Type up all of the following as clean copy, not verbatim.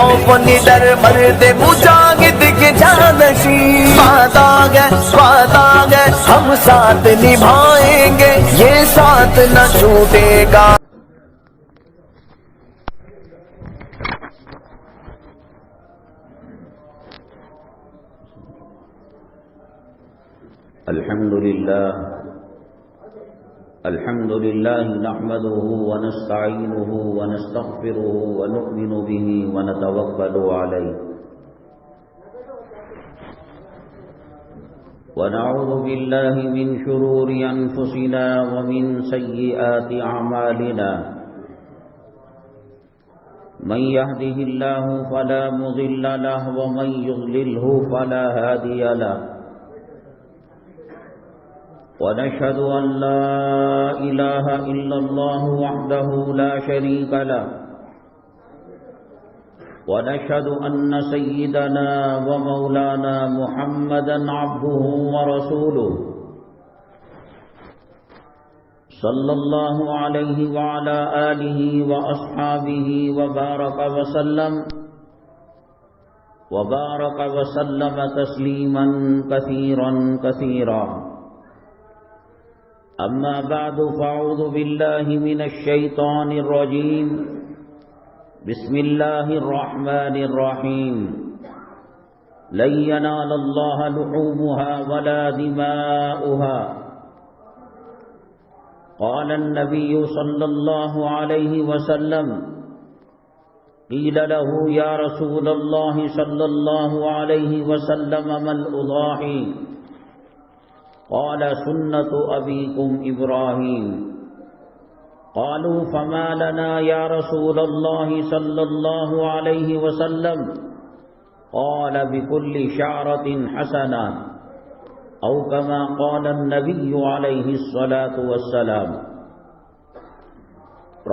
خوف نڈر مرد مجاہد کے جانشین، وعدہ گئے ہم ساتھ نبھائیں گے، یہ ساتھ نہ چھوٹے گا۔ الحمد لله نحمده ونستعينه ونستغفره ونؤمن به ونتوكل عليه ونعوذ بالله من شرور أنفسنا ومن سيئات أعمالنا من يهده الله فلا مضل له ومن يضلله فلا هادي له ونشهد أن لا إله إلا الله وحده لا شريك له ونشهد أن سيدنا ومولانا محمدا عبده ورسوله صلى الله عليه وعلى آله وأصحابه وبارك وسلم تسليما كثيرا كثيرا أما بعد فأعوذ بالله من الشيطان الرجيم بسم الله الرحمن الرحيم لن ينال الله لحومها ولا دماؤها قال النبي صلى الله عليه وسلم قيل له يا رسول الله صلى الله عليه وسلم ما الأضاحي قال سنة أبيكم إبراهيم قالوا فما لنا يا رسول الله صلى الله عليه وسلم قال بكل شعرة حسنة أو كما قال النبي عليه الصلاة والسلام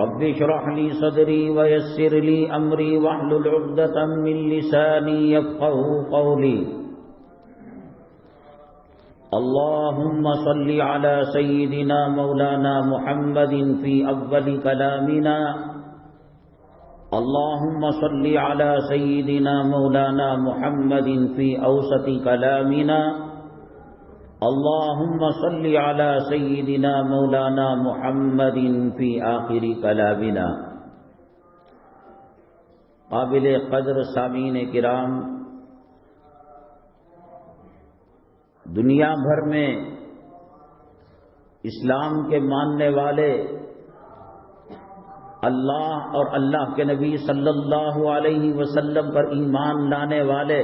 رب اشرح لي صدري ويسر لي أمري واحلل عقدة من لساني يفقهوا قولي اللهم صل على سيدنا مولانا محمد في أول كلامنا اللهم صل على سيدنا مولانا محمد في أوسط كلامنا اللهم صل على سيدنا مولانا محمد في آخر كلامنا۔ قابل قدر سامعین کرام، دنیا بھر میں اسلام کے ماننے والے، اللہ اور اللہ کے نبی صلی اللہ علیہ وسلم پر ایمان لانے والے،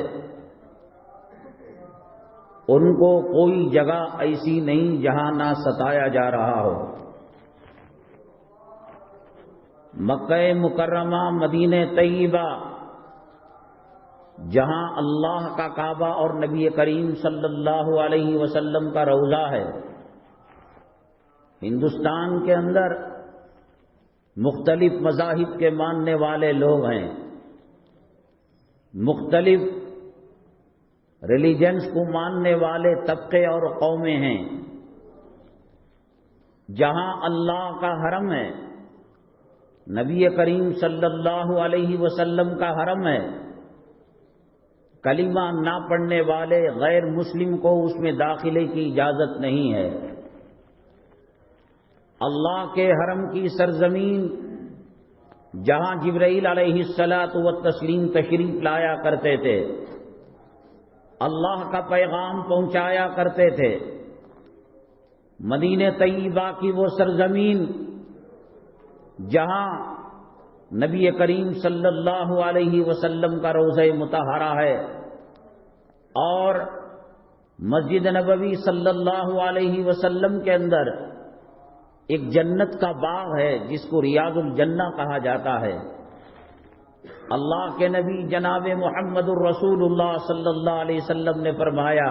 ان کو کوئی جگہ ایسی نہیں جہاں نہ ستایا جا رہا ہو۔ مکہ مکرمہ، مدینہ طیبہ، جہاں اللہ کا کعبہ اور نبی کریم صلی اللہ علیہ وسلم کا روضہ ہے، ہندوستان کے اندر مختلف مذاہب کے ماننے والے لوگ ہیں، مختلف ریلیجنز کو ماننے والے طبقے اور قومیں ہیں۔ جہاں اللہ کا حرم ہے، نبی کریم صلی اللہ علیہ وسلم کا حرم ہے، کلمہ نہ پڑھنے والے غیر مسلم کو اس میں داخلے کی اجازت نہیں ہے۔ اللہ کے حرم کی سرزمین، جہاں جبرائیل علیہ الصلاۃ والتسلیم تشریف لایا کرتے تھے، اللہ کا پیغام پہنچایا کرتے تھے، مدینہ طیبہ کی وہ سرزمین جہاں نبی کریم صلی اللہ علیہ وسلم کا روضہ مطہرہ ہے، اور مسجد نبوی صلی اللہ علیہ وسلم کے اندر ایک جنت کا باغ ہے جس کو ریاض الجنہ کہا جاتا ہے۔ اللہ کے نبی جناب محمد الرسول اللہ صلی اللہ علیہ وسلم نے فرمایا،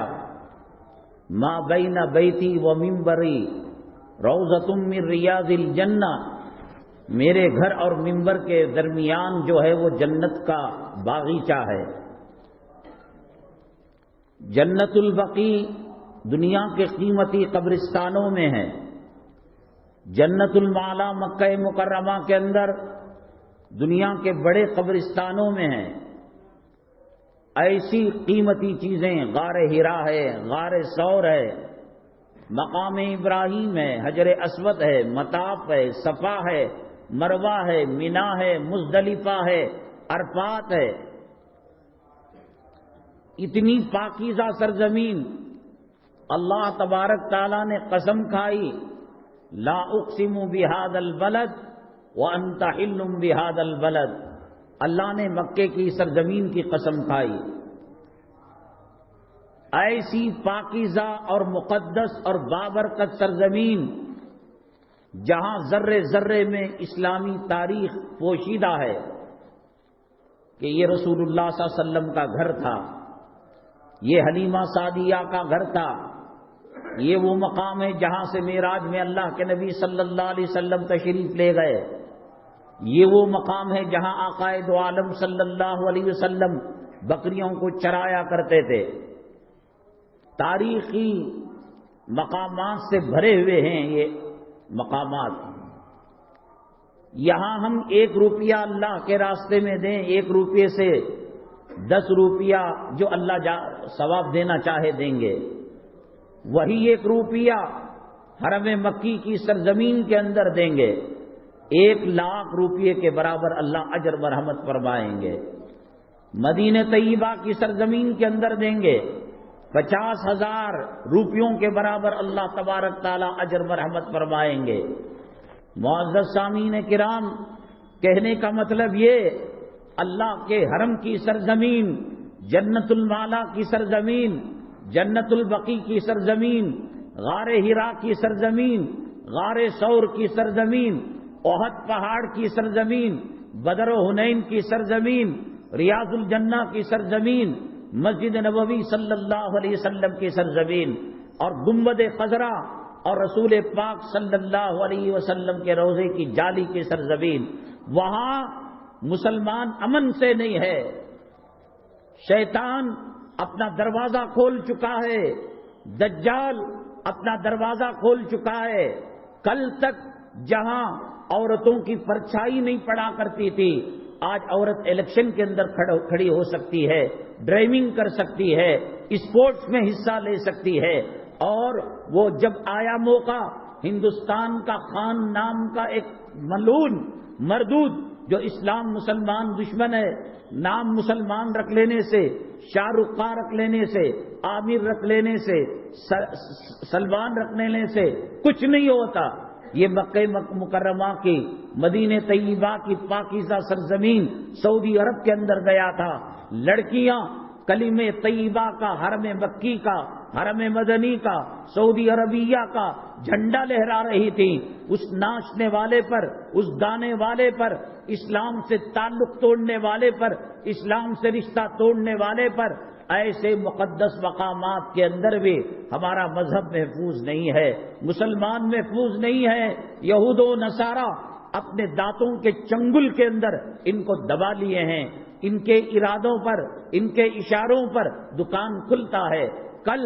ما بین بیتی و منبری روضۃ من ریاض الجنہ، میرے گھر اور منبر کے درمیان جو ہے وہ جنت کا باغیچہ ہے۔ جنت البقیع دنیا کے قیمتی قبرستانوں میں ہے، جنت المعلا مکہ مکرمہ کے اندر دنیا کے بڑے قبرستانوں میں ہیں۔ ایسی قیمتی چیزیں غار ہرا ہے، غار ثور ہے، مقام ابراہیم ہے، حجر اسود ہے، مطاف ہے، صفا ہے، مروہ ہے، مینا ہے، مزدلفہ ہے، عرفات ہے. اتنی پاکیزہ سرزمین. اللہ تبارک تعالیٰ نے قسم کھائی، لا اقسم بہذا البلد وانت حل بہذا البلد. اللہ نے مکے کی سرزمین کی قسم کھائی. ایسی پاکیزہ اور مقدس اور بابرکت سرزمین جہاں ذرے ذرے میں اسلامی تاریخ پوشیدہ ہے کہ یہ رسول اللہ صلی اللہ علیہ وسلم کا گھر تھا، یہ حلیمہ سعدیہ کا گھر تھا، یہ وہ مقام ہے جہاں سے معراج میں اللہ کے نبی صلی اللہ علیہ وسلم تشریف لے گئے، یہ وہ مقام ہے جہاں آقا دو عالم صلی اللہ علیہ وسلم بکریوں کو چرایا کرتے تھے. تاریخی مقامات سے بھرے ہوئے ہیں یہ مقامات. یہاں ہم 1 روپیہ اللہ کے راستے میں دیں، 1 روپے سے 10 روپیہ جو اللہ ثواب دینا چاہے دیں گے. وہی 1 روپیہ حرم مکی کی سرزمین کے اندر دیں گے، 1 لاکھ روپیے کے برابر اللہ اجر مرحمت فرمائیں گے. مدینہ طیبہ کی سرزمین کے اندر دیں گے، 50,000 روپیوں کے برابر اللہ تبارک تعالی اجر مرحمت فرمائیں گے. معزز سامعین کرام، کہنے کا مطلب یہ، اللہ کے حرم کی سرزمین، جنت المالا کی سرزمین، جنت البقیع کی سرزمین، غار ہرا کی سرزمین، غار ثور کی سرزمین، احد پہاڑ کی سرزمین، بدر و حنین کی سرزمین، ریاض الجنہ کی سرزمین، مسجد نبوی صلی اللہ علیہ وسلم کی سرزمین، اور گنبد خضرا اور رسول پاک صلی اللہ علیہ وسلم کے روضے کی جالی کی سرزمین. وہاں مسلمان امن سے نہیں ہے، شیطان اپنا دروازہ کھول چکا ہے، دجال اپنا دروازہ کھول چکا ہے. کل تک جہاں عورتوں کی پرچھائی نہیں پڑا کرتی تھی، آج عورت الیکشن کے اندر کھڑی ہو سکتی ہے، ڈرائیونگ کر سکتی ہے، اسپورٹس میں حصہ لے سکتی ہے. اور وہ جب آیا موقع، ہندوستان کا خان نام کا ایک ملعون مردود جو اسلام مسلمان دشمن ہے، نام مسلمان رکھ لینے سے، شاہ رخ خان رکھ لینے سے، عامر رکھ لینے سے، سلمان رکھ لینے سے کچھ نہیں ہوتا. یہ مکہ مکرمہ کی مدینہ طیبہ کی پاکیزہ سرزمین سعودی عرب کے اندر گیا تھا. لڑکیاں کلمہ طیبہ کا، حرم مکی کا، حرم مدنی کا، سعودی عربیہ کا جھنڈا لہرا رہی تھی. اس ناچنے والے پر، اس گانے والے پر، اسلام سے تعلق توڑنے والے پر، اسلام سے رشتہ توڑنے والے پر، ایسے مقدس مقامات کے اندر بھی ہمارا مذہب محفوظ نہیں ہے، مسلمان محفوظ نہیں ہے. یہود و نصارہ اپنے دانتوں کے چنگل کے اندر ان کو دبا لیے ہیں. ان کے ارادوں پر، ان کے اشاروں پر دکان کھلتا ہے. کل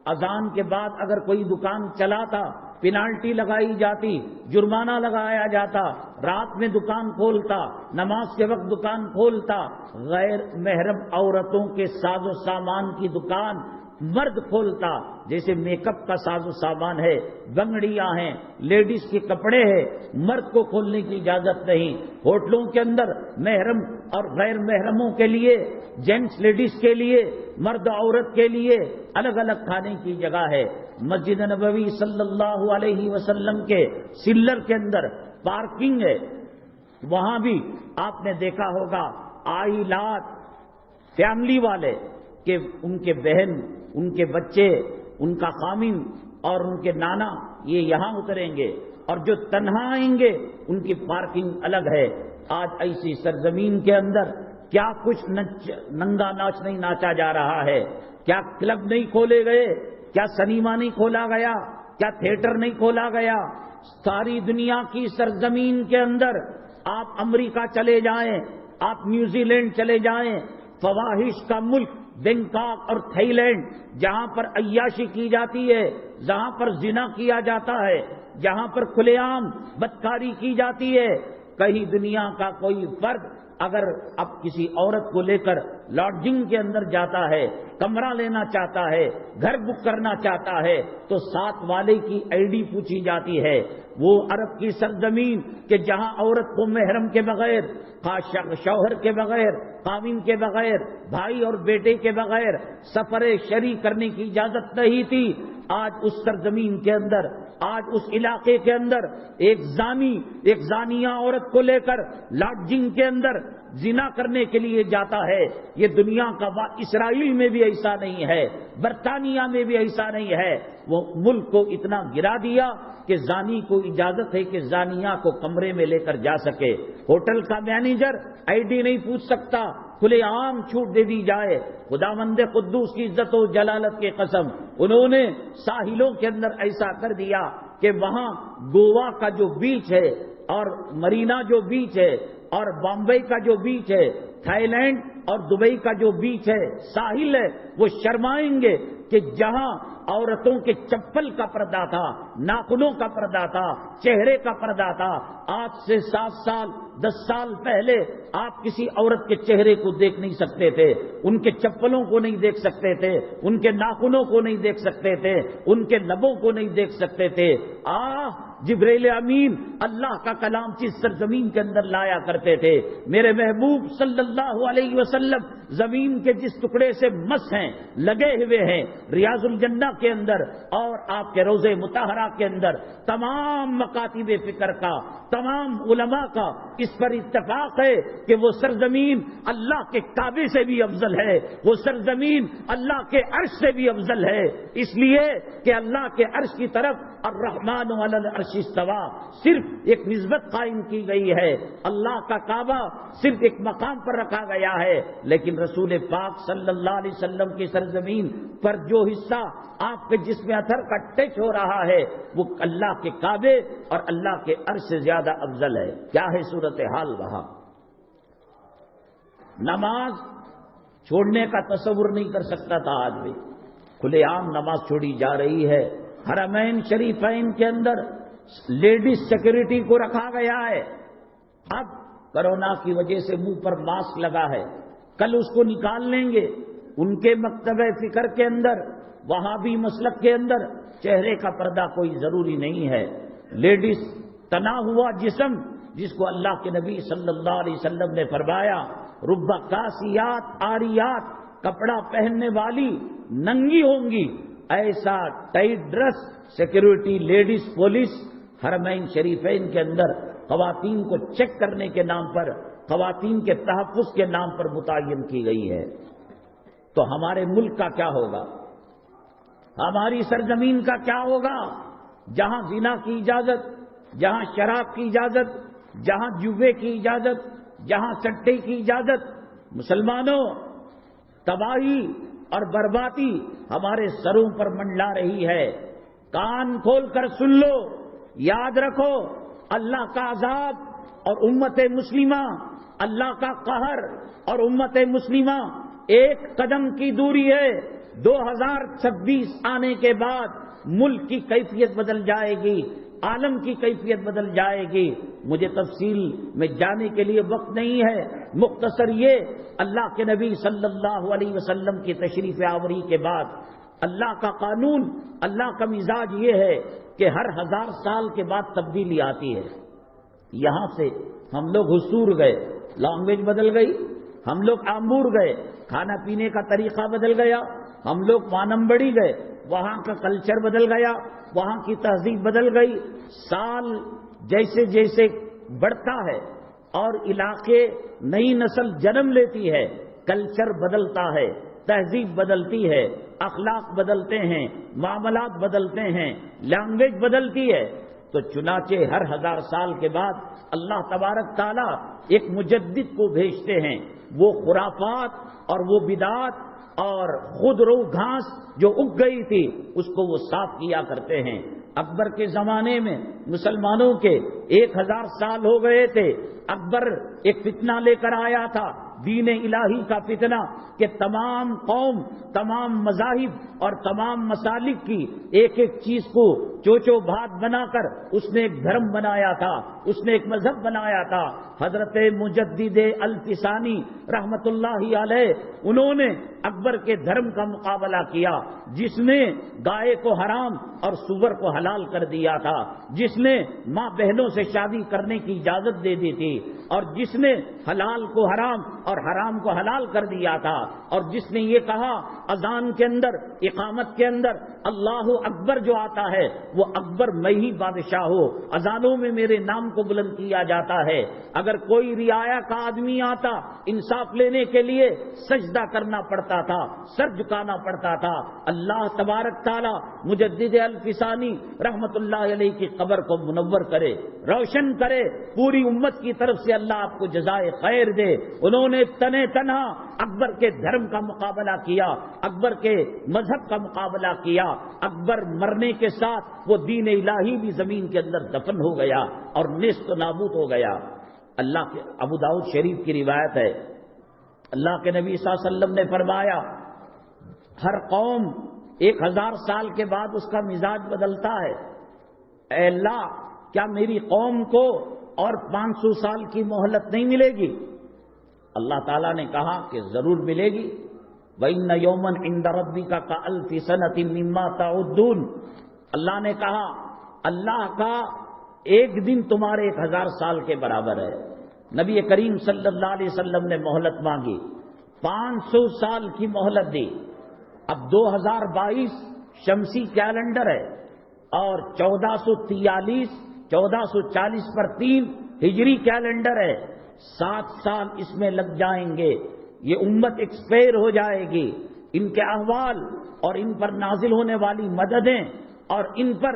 اذان کے بعد اگر کوئی دکان چلاتا، پینالٹی لگائی جاتی، جرمانہ لگایا جاتا. رات میں دکان کھولتا، نماز کے وقت دکان کھولتا. غیر محرم عورتوں کے ساز و سامان کی دکان مرد کھولتا، جیسے میک اپ کا ساز و سامان ہے، بنگڑیاں ہیں، لیڈیز کے کپڑے ہیں، مرد کو کھولنے کی اجازت نہیں. ہوٹلوں کے اندر محرم اور غیر محرموں کے لیے، جینٹس لیڈیز کے لیے، مرد عورت کے لیے الگ الگ کھانے کی جگہ ہے. مسجد نبوی صلی اللہ علیہ وسلم کے سلر کے اندر پارکنگ ہے. وہاں بھی آپ نے دیکھا ہوگا عائلات، فیملی والے کہ ان کے بہن، ان کے بچے، ان کا خامن اور ان کے نانا یہ یہاں اتریں گے، اور جو تنہا آئیں گے ان کی پارکنگ الگ ہے. آج ایسی سرزمین کے اندر کیا کچھ ننگا ناچ نہیں ناچا جا رہا ہے، کیا کلب نہیں کھولے گئے، کیا سنیما نہیں کھولا گیا، کیا تھیٹر نہیں کھولا گیا. ساری دنیا کی سرزمین کے اندر آپ امریکہ چلے جائیں، آپ نیوزی لینڈ چلے جائیں، فواہش کا ملک بینکاک اور تھائی لینڈ، جہاں پر عیاشی کی جاتی ہے، جہاں پر زنا کیا جاتا ہے، جہاں پر کھلے عام بدکاری کی جاتی ہے، کہیں دنیا کا کوئی فرد اگر اب کسی عورت کو لے کر لاڈجنگ کے اندر جاتا ہے، کمرہ لینا چاہتا ہے، گھر بک کرنا چاہتا ہے، تو ساتھ والے کی آئی ڈی پوچھی جاتی ہے۔ وہ عرب کی سرزمین کہ جہاں عورت کو محرم کے بغیر، شوہر کے بغیر، خاوند کے بغیر، بھائی اور بیٹے کے بغیر سفر شرعی کرنے کی اجازت نہیں تھی، آج اس سرزمین کے اندر، آج اس علاقے کے اندر ایک زانیہ عورت کو لے کر لاڈجنگ کے اندر زنا کرنے کے لیے جاتا ہے۔ یہ دنیا کا اسرائیل میں بھی ایسا نہیں ہے، برطانیہ میں بھی ایسا نہیں ہے۔ وہ ملک کو اتنا گرا دیا کہ زانی کو اجازت ہے کہ زانیہ کو کمرے میں لے کر جا سکے۔ ہوٹل کا مینیجر آئی ڈی نہیں پوچھ سکتا، کھلے عام چھوٹ دے دی جائے۔ خداوند قدوس کی عزت و جلالت کی قسم، انہوں نے ساحلوں کے اندر ایسا کر دیا کہ وہاں گوا کا جو بیچ ہے اور مرینا جو بیچ ہے اور بامبئی کا جو بیچ ہے، تھائی لینڈ اور دبئی کا جو بیچ ہے، ساحل ہے، وہ شرمائیں گے کہ جہاں عورتوں کے چپل کا پردہ تھا، ناخنوں کا پردہ تھا، چہرے کا پردہ تھا، آج سے 7 سال 10 سال پہلے آپ کسی عورت کے چہرے کو دیکھ نہیں سکتے تھے، ان کے چپلوں کو نہیں دیکھ سکتے تھے، ان کے ناخنوں کو نہیں دیکھ سکتے تھے، ان کے لبوں کو نہیں دیکھ سکتے تھے۔ جبریل امین اللہ کا کلام جس سرزمین کے اندر لایا کرتے تھے، میرے محبوب صلی اللہ علیہ وسلم زمین کے جس ٹکڑے سے مس ہیں، لگے ہوئے ہیں، ریاض الجنہ کے اندر اور آپ کے روضہ مطہرہ کے اندر تمام مکاتب فکر کا، تمام علماء کا اس پر اتفاق ہے کہ وہ سرزمین اللہ کے کعبے سے بھی افضل ہے، وہ سرزمین اللہ کے عرش سے بھی افضل ہے، اس لیے کہ اللہ کے عرش کی طرف الرحمن علی العرش استوى صرف ایک نسبت قائم کی گئی ہے، اللہ کا کعبہ صرف ایک مقام پر رکھا گیا ہے، لیکن رسول پاک صلی اللہ علیہ وسلم کی سرزمین پر جو حصہ آپ کے جسم اثر کا ٹچ ہو رہا ہے وہ اللہ کے کعبے اور اللہ کے عرش سے زیادہ افضل ہے۔ کیا ہے صورتحال وہاں؟ نماز چھوڑنے کا تصور نہیں کر سکتا تھا آدمی، کھلے عام نماز چھوڑی جا رہی ہے۔ حرمین شریفین کے اندر لیڈیز سیکورٹی کو رکھا گیا ہے، اب کرونا کی وجہ سے منہ پر ماسک لگا ہے، کل اس کو نکال لیں گے۔ ان کے مکتب فکر کے اندر، وہاں بھی مسلک کے اندر چہرے کا پردہ کوئی ضروری نہیں ہے۔ لیڈیز تنا ہوا جسم، جس کو اللہ کے نبی صلی اللہ علیہ وسلم نے فرمایا رب کاسیات آریات، کپڑا پہننے والی ننگی ہوں گی، ایسا tight dress security ladies police Haramain Sharifain کے اندر خواتین کو چیک کرنے کے نام پر، خواتین کے تحفظ کے نام پر متعین کی گئی ہے۔ تو ہمارے ملک کا کیا ہوگا؟ ہماری سرزمین کا کیا ہوگا؟ جہاں زنا کی اجازت، جہاں شراب کی اجازت، جہاں جوے کی اجازت، جہاں سٹے کی اجازت، مسلمانوں تباہی اور بربادی ہمارے سروں پر منڈلا رہی ہے۔ کان کھول کر سن لو، یاد رکھو، اللہ کا عذاب اور امت مسلمہ، اللہ کا قہر اور امت مسلمہ ایک قدم کی دوری ہے۔ 2026 آنے کے بعد ملک کی کیفیت بدل جائے گی، عالم کی کیفیت بدل جائے گی۔ مجھے تفصیل میں جانے کے لیے وقت نہیں ہے، مختصر یہ اللہ کے نبی صلی اللہ علیہ وسلم کی تشریف آوری کے بعد اللہ کا قانون، اللہ کا مزاج یہ ہے کہ ہر 1000 سال کے بعد تبدیلی آتی ہے۔ یہاں سے ہم لوگ حصور گئے، لینگویج بدل گئی، ہم لوگ آمبور گئے، کھانا پینے کا طریقہ بدل گیا، ہم لوگ وانمبڑی گئے، وہاں کا کلچر بدل گیا، وہاں کی تہذیب بدل گئی۔ سال جیسے جیسے بڑھتا ہے اور علاقے نئی نسل جنم لیتی ہے، کلچر بدلتا ہے، تہذیب بدلتی ہے، اخلاق بدلتے ہیں، معاملات بدلتے ہیں، لینگویج بدلتی ہے۔ تو چنانچہ ہر 1000 سال کے بعد اللہ تبارک تعالیٰ ایک مجدد کو بھیجتے ہیں، وہ خرافات اور وہ بدعات اور خود رو گھاس جو اگ گئی تھی اس کو وہ صاف کیا کرتے ہیں۔ اکبر کے زمانے میں مسلمانوں کے 1000 سال ہو گئے تھے، اکبر ایک فتنہ لے کر آیا تھا، دین الہی کا فتنہ کہ تمام قوم، تمام مذاہب اور تمام مسالک کی ایک ایک چیز کو چوچو بھات بنا کر اس نے ایک دھرم بنایا تھا، اس نے ایک مذہب بنایا تھا۔ حضرت مجدد الفسانی رحمت اللہ علیہ، انہوں نے اکبر کے دھرم کا مقابلہ کیا، جس نے گائے کو حرام اور سور کو حلال کر دیا تھا، جس نے ماں بہنوں سے شادی کرنے کی اجازت دے دی تھی، اور جس نے حلال کو حرام اور حرام کو حلال کر دیا تھا، اور جس نے یہ کہا اذان کے اندر، اقامت کے اندر اللہ اکبر جو آتا ہے وہ اکبر میں ہی بادشاہ ہو، اذانوں میں میرے نام کو بلند کیا جاتا ہے۔ اگر کوئی رعایا کا آدمی آتا انصاف لینے کے لیے سجدہ کرنا پڑتا تھا، سر جھکانا پڑتا تھا۔ اللہ تبارک تعالی مجدد الفسانی رحمت اللہ علیہ کی قبر کو منور کرے، روشن کرے، پوری امت کی طرف سے اللہ آپ کو جزائے خیر دے۔ انہوں نے تنے تنہا اکبر کے دھرم کا مقابلہ کیا، اکبر کے مذہب کا مقابلہ کیا۔ اکبر مرنے کے ساتھ وہ دین الہی بھی زمین کے اندر دفن ہو گیا اور نیست و نابود ہو گیا۔ اللہ کے ابو داؤد شریف کی روایت ہے، اللہ کے نبی صلی اللہ علیہ وسلم نے فرمایا ہر قوم 1000 سال کے بعد اس کا مزاج بدلتا ہے۔ اے اللہ، کیا میری قوم کو اور 500 سال کی مہلت نہیں ملے گی؟ اللہ تعالیٰ نے کہا کہ ضرور ملے گی۔ وَإِنَّ يَوْمًا عِندَ رَبِّكَ كَأَلْفِ سَنَةٍ مِّمَّا تَعُدُّونَ، اللہ نے کہا اللہ کا ایک دن تمہارے 1000 سال کے برابر ہے۔ نبی کریم صلی اللہ علیہ وسلم نے مہلت مانگی، 500 سال کی مہلت دی۔ اب 2022 شمسی کیلنڈر ہے اور 1440 پر 3 ہجری کیلنڈر ہے، 7 سال اس میں لگ جائیں گے۔ یہ امت ایکسپائر ہو جائے گی، ان کے احوال اور ان پر نازل ہونے والی مددیں اور ان پر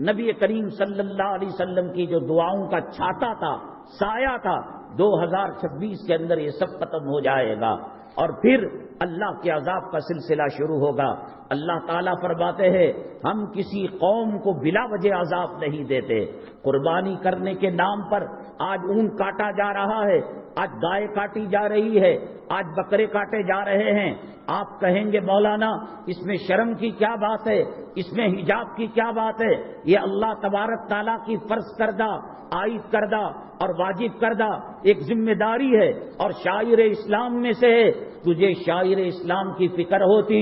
نبی کریم صلی اللہ علیہ وسلم کی جو دعاؤں کا چھاتا تھا، سایہ تھا، 2026 کے اندر یہ سب ختم ہو جائے گا، اور پھر اللہ کے عذاب کا سلسلہ شروع ہوگا۔ اللہ تعالیٰ فرماتے ہیں ہم کسی قوم کو بلا وجہ عذاب نہیں دیتے۔ قربانی کرنے کے نام پر آج اونٹ کاٹا جا رہا ہے، آج گائے کاٹی جا رہی ہے، آج بکرے کاٹے جا رہے ہیں۔ آپ کہیں گے مولانا اس میں شرم کی کیا بات ہے، اس میں حجاب کی کیا بات ہے؟ یہ اللہ تبارک تعالیٰ کی فرض کردہ، عائد کردہ اور واجب کردہ ایک ذمہ داری ہے، اور شاعر اسلام میں سے ہے۔ تجھے شاعر اسلام کی فکر ہوتی،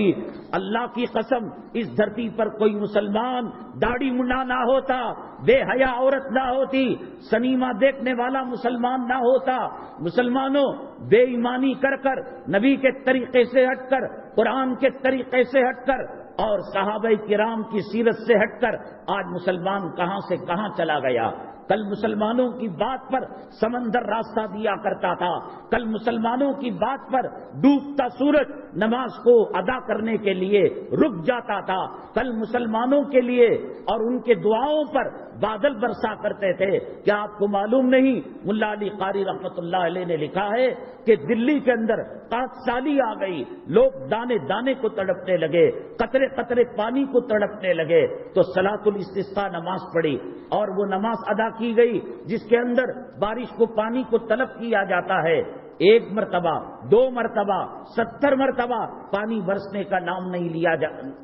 اللہ کی قسم اس دھرتی پر کوئی مسلمان داڑھی منڈا نہ ہوتا، بے حیا عورت نہ ہوتی، سنیما دیکھنے والا مسلمان نہ ہوتا۔ مسلمانوں بے ایمانی کر کر، نبی کے طریقے سے ہٹ کر، قرآن کے طریقے سے ہٹ کر اور صحابہ کرام کی سیرت سے ہٹ کر آج مسلمان کہاں سے کہاں چلا گیا۔ کل مسلمانوں کی بات پر سمندر راستہ دیا کرتا تھا، کل مسلمانوں کی بات پر ڈوبتا سورج نماز کو ادا کرنے کے لیے رک جاتا تھا، کل مسلمانوں کے لیے اور ان کے دعاؤں پر بادل برسا کرتے تھے۔ کیا آپ کو معلوم نہیں ملا علی قاری رحمت اللہ علیہ نے لکھا ہے کہ دلی کے اندر قحط سالی آ گئی، لوگ دانے دانے کو تڑپنے لگے، قطرے قطرے پانی کو تڑپنے لگے، تو صلاۃ الاستسقاء نماز پڑھی اور وہ نماز ادا کی گئی جس کے اندر بارش کو پانی کو طلب کیا جاتا ہے۔ 1 مرتبہ 2 مرتبہ 70 مرتبہ پانی برسنے کا نام نہیں لیا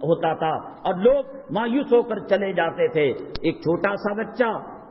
ہوتا تھا اور لوگ مایوس ہو کر چلے جاتے تھے۔ ایک چھوٹا سا بچہ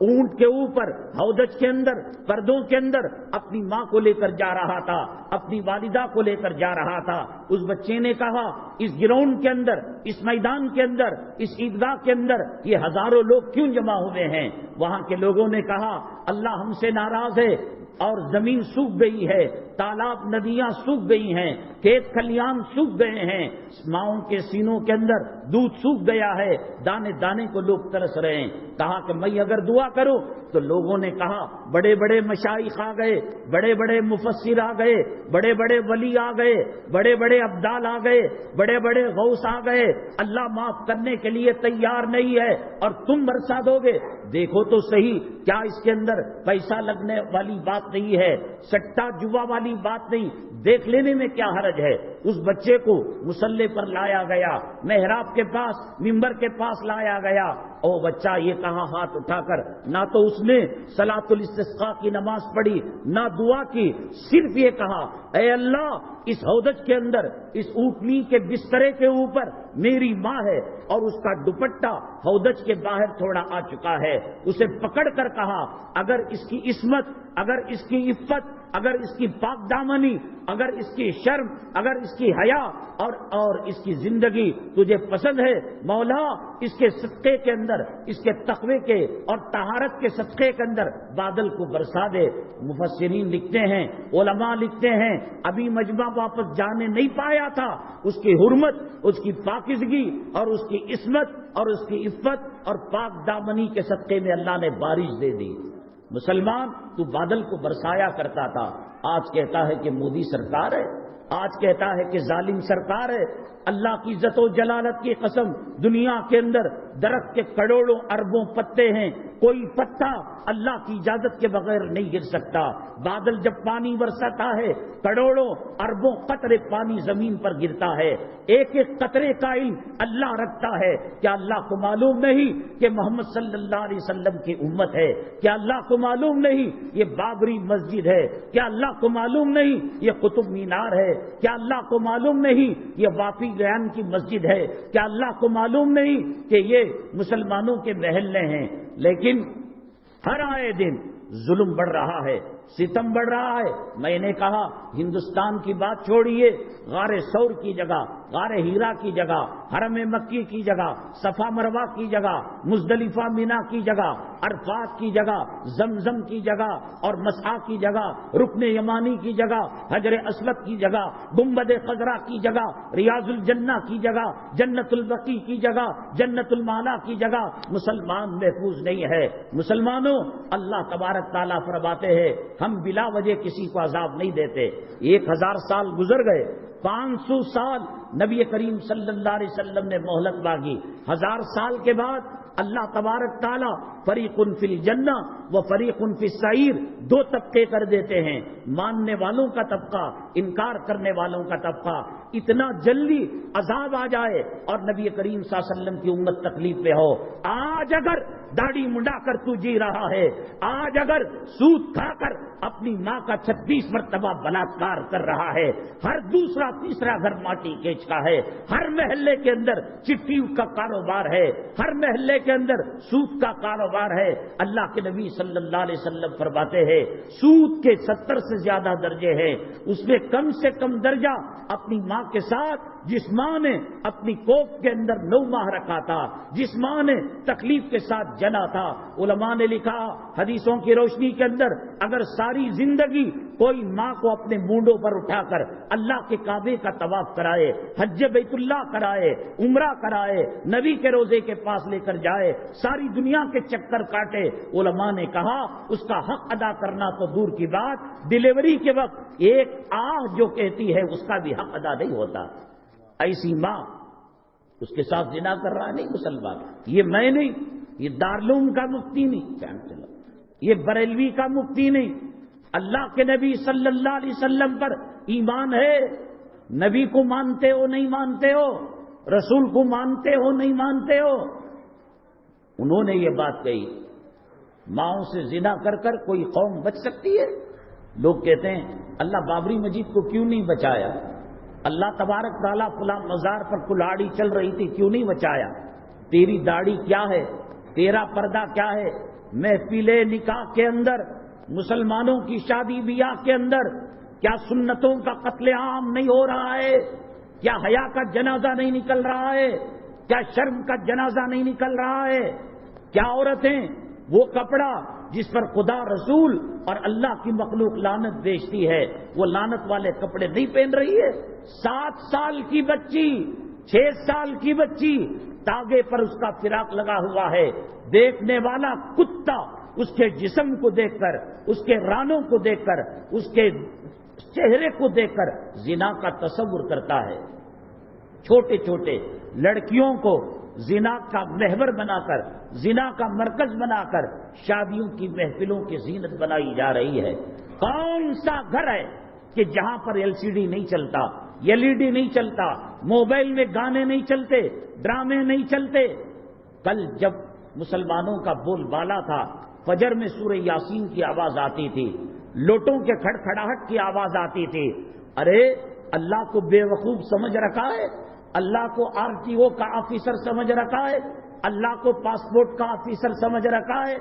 اونٹ کے اوپر ہودج کے اندر پردوں کے اندر اپنی ماں کو لے کر جا رہا تھا، اپنی والدہ کو لے کر جا رہا تھا۔ اس بچے نے کہا اس گراؤنڈ کے اندر، اس میدان کے اندر، اس عیدگاہ کے اندر یہ ہزاروں لوگ کیوں جمع ہوئے ہیں؟ وہاں کے لوگوں نے کہا اللہ ہم سے ناراض ہے اور زمین سوکھ گئی ہے، تالاب ندیاں سوکھ گئی ہیں، کھیت کھلیان سوکھ گئے ہیں، ماؤں کے سینوں کے اندر دودھ سوکھ گیا ہے، دانے دانے کو لوگ ترس رہے ہیں۔ کہا کہ میں اگر دعا کروں تو لوگوں نے کہا بڑے بڑے مشائخ آ گئے، بڑے بڑے مفسر آ گئے، بڑے بڑے ولی آ گئے، بڑے بڑے ابدال آ گئے، بڑے بڑے غوث آ گئے، اللہ معاف کرنے کے لیے تیار نہیں ہے اور تم برسا دو گے؟ دیکھو تو صحیح، کیا اس کے اندر پیسہ لگنے والی بات نہیں ہے، سٹا جوا والی بات نہیں، دیکھ لینے میں کیا حرج ہے؟ اس بچے کو مصلی پر لایا گیا، محراب کے پاس، منبر کے پاس لایا گیا، او بچہ یہ کہاں ہاتھ اٹھا کر، نہ تو اس نے صلاۃ الاستسقاء کی نماز پڑھی نہ دعا کی، صرف یہ کہا اے اللہ اس ہودج کے اندر اس اونٹنی کے بسترے کے اوپر میری ماں ہے اور اس کا دوپٹہ ہودج کے باہر تھوڑا آ چکا ہے، اسے پکڑ کر کہا اگر اس کی عصمت، اگر اس کی عفت، اگر اس کی پاک دامنی، اگر اس کی شرم، اگر اس کی حیا اور اس کی زندگی تجھے پسند ہے مولا، اس کے صدقے کے اندر، اس کے تقوی کے اور طہارت کے صدقے کے اندر بادل کو برسا دے۔ مفسرین لکھتے ہیں، علماء لکھتے ہیں، ابھی مجمع واپس جانے نہیں پایا تھا، اس کی حرمت، اس کی پاکیزگی اور اس کی عصمت اور اس کی عفت اور پاک دامنی کے صدقے میں اللہ نے بارش دے دی۔ مسلمان تو بادل کو برسایا کرتا تھا، آج کہتا ہے کہ مودی سرکار ہے، آج کہتا ہے کہ ظالم سرکار ہے۔ اللہ کی عزت و جلالت کی قسم، دنیا کے اندر درخت کے کروڑوں اربوں پتے ہیں، کوئی پتا اللہ کی اجازت کے بغیر نہیں گر سکتا۔ بادل جب پانی برساتا ہے کروڑوں اربوں قطرے پانی زمین پر گرتا ہے، ایک ایک قطرے کا علم اللہ رکھتا ہے۔ کیا اللہ کو معلوم نہیں کہ محمد صلی اللہ علیہ وسلم کی امت ہے؟ کیا اللہ کو معلوم نہیں یہ بابری مسجد ہے؟ کیا اللہ کو معلوم نہیں یہ قطب مینار ہے؟ کیا اللہ کو معلوم نہیں یہ واپی گیان کی مسجد ہے؟ کیا اللہ کو معلوم نہیں کہ یہ مسلمانوں کے محلے ہیں؟ لیکن ہر آئے دن ظلم بڑھ رہا ہے، ستم بڑھ رہا ہے۔ میں نے کہا ہندوستان کی بات چھوڑیے، غار ثور کی جگہ، غار ہیرا کی جگہ، حرم مکی کی جگہ، صفا مروہ کی جگہ، مزدلفہ مینا کی جگہ، عرفات کی جگہ، زمزم کی جگہ اور مسعی کی جگہ، رکن یمانی کی جگہ، حجر اسود کی جگہ، گنبد خضرا کی جگہ، ریاض الجنہ کی جگہ، جنت البقیع کی جگہ، جنت المالا کی جگہ مسلمان محفوظ نہیں ہے۔ مسلمانوں، اللہ تبارک تعالیٰ فرماتے ہیں ہم بلا وجہ کسی کو عذاب نہیں دیتے۔ 1000 سال گزر گئے، 500 سال نبی کریم صلی اللہ علیہ وسلم نے مہلت مانگی، 1000 سال کے بعد اللہ تبارک تعالیٰ فریق فی الجنہ و فریق فی السعیر 2 طبقے کر دیتے ہیں، ماننے والوں کا طبقہ، انکار کرنے والوں کا طبقہ۔ اتنا جلدی عذاب آ جائے اور نبی کریم صلی اللہ علیہ وسلم کی امت تکلیف میں ہو۔ آج اگر داڑھی منڈا کر تو جی رہا ہے، آج اگر سود کھا کر اپنی ماں کا 36 مرتبہ بلاತ್ಕಾರ کر رہا ہے، ہر دوسرا تیسرا گھر ماٹی کیچ کا ہے، ہر محلے کے اندر چٹھی کا کاروبار ہے، ہر محلے کے اندر سود کا کاروبار ہے، اللہ کے نبی صلی اللہ علیہ وسلم فرماتے ہیں سود کے 70 سے زیادہ درجے ہیں، اس میں کم سے کم درجہ اپنی ماں کے ساتھ جس ماں نے اپنی کوکھ کے اندر 9 ماہ رکھا تھا، جس ماں نے تکلیف کے ساتھ جنا تھا۔ علماء نے لکھا حدیثوں کی روشنی کے اندر اگر ساری زندگی کوئی ماں کو اپنے مونڈوں پر اٹھا کر اللہ کے کعبے کا طواف کرائے، حج بیت اللہ کرائے، عمرہ کرائے، نبی کے روزے کے پاس لے کر جائے، ساری دنیا کے چکر کاٹے، علماء نے کہا اس کا حق ادا کرنا تو دور کی بات، ڈیلیوری کے وقت ایک آہ جو کہتی ہے اس کا بھی حق ادا نہیں ہوتا۔ ایسی ماں اس کے ساتھ زنا کر رہا نہیں مسلمان، یہ میں نہیں، یہ دارالعلوم کا مفتی نہیں، یہ بریلوی کا مفتی نہیں، اللہ کے نبی صلی اللہ علیہ وسلم پر ایمان ہے، نبی کو مانتے ہو نہیں مانتے ہو، رسول کو مانتے ہو نہیں مانتے ہو، انہوں نے یہ بات کہی۔ ماؤں سے زنا کر کر کوئی قوم بچ سکتی ہے؟ لوگ کہتے ہیں اللہ بابری مسجد کو کیوں نہیں بچایا، اللہ تبارک تعالیٰ فلاں مزار پر کلاڑی چل رہی تھی کیوں نہیں بچایا؟ تیری داڑھی کیا ہے، تیرا پردہ کیا ہے؟ محفل نکاح کے اندر، مسلمانوں کی شادی بیاہ کے اندر کیا سنتوں کا قتل عام نہیں ہو رہا ہے؟ کیا حیا کا جنازہ نہیں نکل رہا ہے؟ کیا شرم کا جنازہ نہیں نکل رہا ہے؟ کیا عورتیں وہ کپڑا جس پر خدا رسول اور اللہ کی مخلوق لعنت بیچتی ہے وہ لعنت والے کپڑے نہیں پہن رہی ہے؟ 7 سال کی بچی، 6 سال کی بچی، تاگے پر اس کا فراق لگا ہوا ہے، دیکھنے والا کتا اس کے جسم کو دیکھ کر، اس کے رانوں کو دیکھ کر، اس کے چہرے کو دیکھ کر زنا کا تصور کرتا ہے۔ چھوٹے چھوٹے لڑکیوں کو زنا کا محور بنا کر، زنا کا مرکز بنا کر شادیوں کی محفلوں کی زینت بنائی جا رہی ہے۔ کون سا گھر ہے کہ جہاں پر LCD نہیں چلتا، LED نہیں چلتا، موبائل میں گانے نہیں چلتے، ڈرامے نہیں چلتے؟ کل جب مسلمانوں کا بول بالا تھا. فجر میں سورہ یاسین کی آواز آتی تھی, لوٹوں کے کھڑکھڑاہٹ کی آواز آتی تھی. ارے اللہ کو بے وقوف سمجھ رکھا ہے, اللہ کو RTO کا آفیسر سمجھ رکھا ہے, اللہ کو پاسپورٹ کا آفیسر سمجھ رکھا ہے,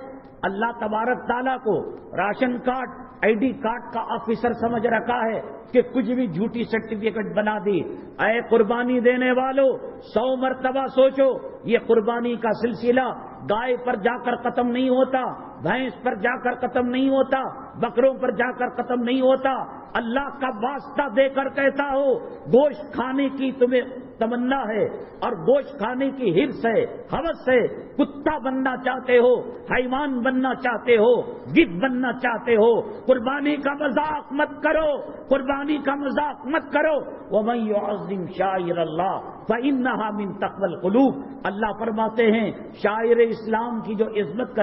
اللہ تبارک تعالیٰ کو راشن کارڈ ID کارڈ کا آفیسر سمجھ رکھا ہے کہ کچھ بھی جھوٹی سرٹیفکیٹ بنا دی. اے قربانی دینے والوں, 100 مرتبہ سوچو, یہ قربانی کا سلسلہ گائے پر جا کر ختم نہیں ہوتا, بھینس پر جا کر ختم نہیں ہوتا, بکروں پر جا کر ختم نہیں ہوتا. اللہ کا واسطہ دے کر کہتا ہو, گوشت کھانے کی تمہیں تمنا ہے اور گوشت کھانے کی حرص ہے, ہوس ہے, کتا بننا چاہتے ہو, حیوان بننا چاہتے ہو, گدھ بننا چاہتے ہو, قربانی کا مذاق مت کرو, قربانی کا مذاق مت کرو. وَمَن يُعَظِّمْ شَعَائِرَ اللَّهِ فَإِنَّهَا مِن تَقْوَى الْقُلُوبِ. اللہ فرماتے ہیں شاعر اسلام کی جو عزت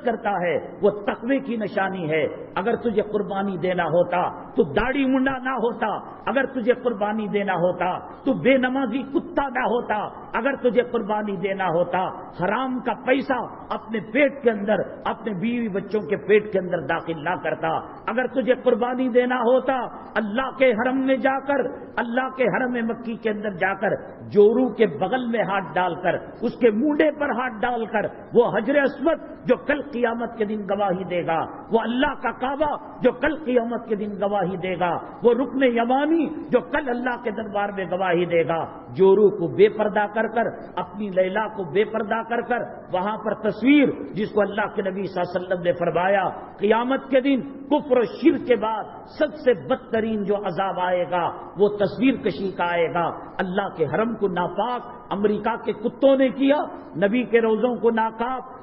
کرتا ہے وہ تقوی کی نشانی ہے. اگر تجھے قربانی دینا ہوتا تو داڑھی منڈا نہ ہوتا, اگر تجھے قربانی دینا ہوتا تو بے نمازی کتا نہ ہوتا, اگر تجھے قربانی دینا ہوتا حرام کا پیسہ اپنے پیٹ کے اندر, اپنے بیوی بچوں کے پیٹ کے اندر داخل نہ کرتا, اگر تجھے قربانی دینا ہوتا اللہ کے حرم میں جا کر, اللہ کے حرم مکی کے اندر جا کر جورو کے بغل میں ہاتھ ڈال کر, اس کے مونڈے پر ہاتھ ڈال کر, وہ حجر اسود جو کل قیامت کے دن گواہی دے گا, وہ اللہ کا کعبہ جو کل قیامت کے دن گواہی دے گا, وہ رکن یمانی جو کل اللہ کے دربار میں گواہی دے گا, جورو کو بے پردہ کر کر, اپنی لیلا کو بے پردہ کر کر, وہاں پر تصویر جس کو اللہ کے نبی صلی اللہ علیہ وسلم نے فرمایا قیامت کے دن کفر و شرک کے بعد سب سے بدترین جو عذاب آئے گا وہ تصویر کشی کا آئے گا. اللہ کے حرم کو ناپاک امریکہ کے کتوں نے کیا, نبی کے روزوں کو ناپاک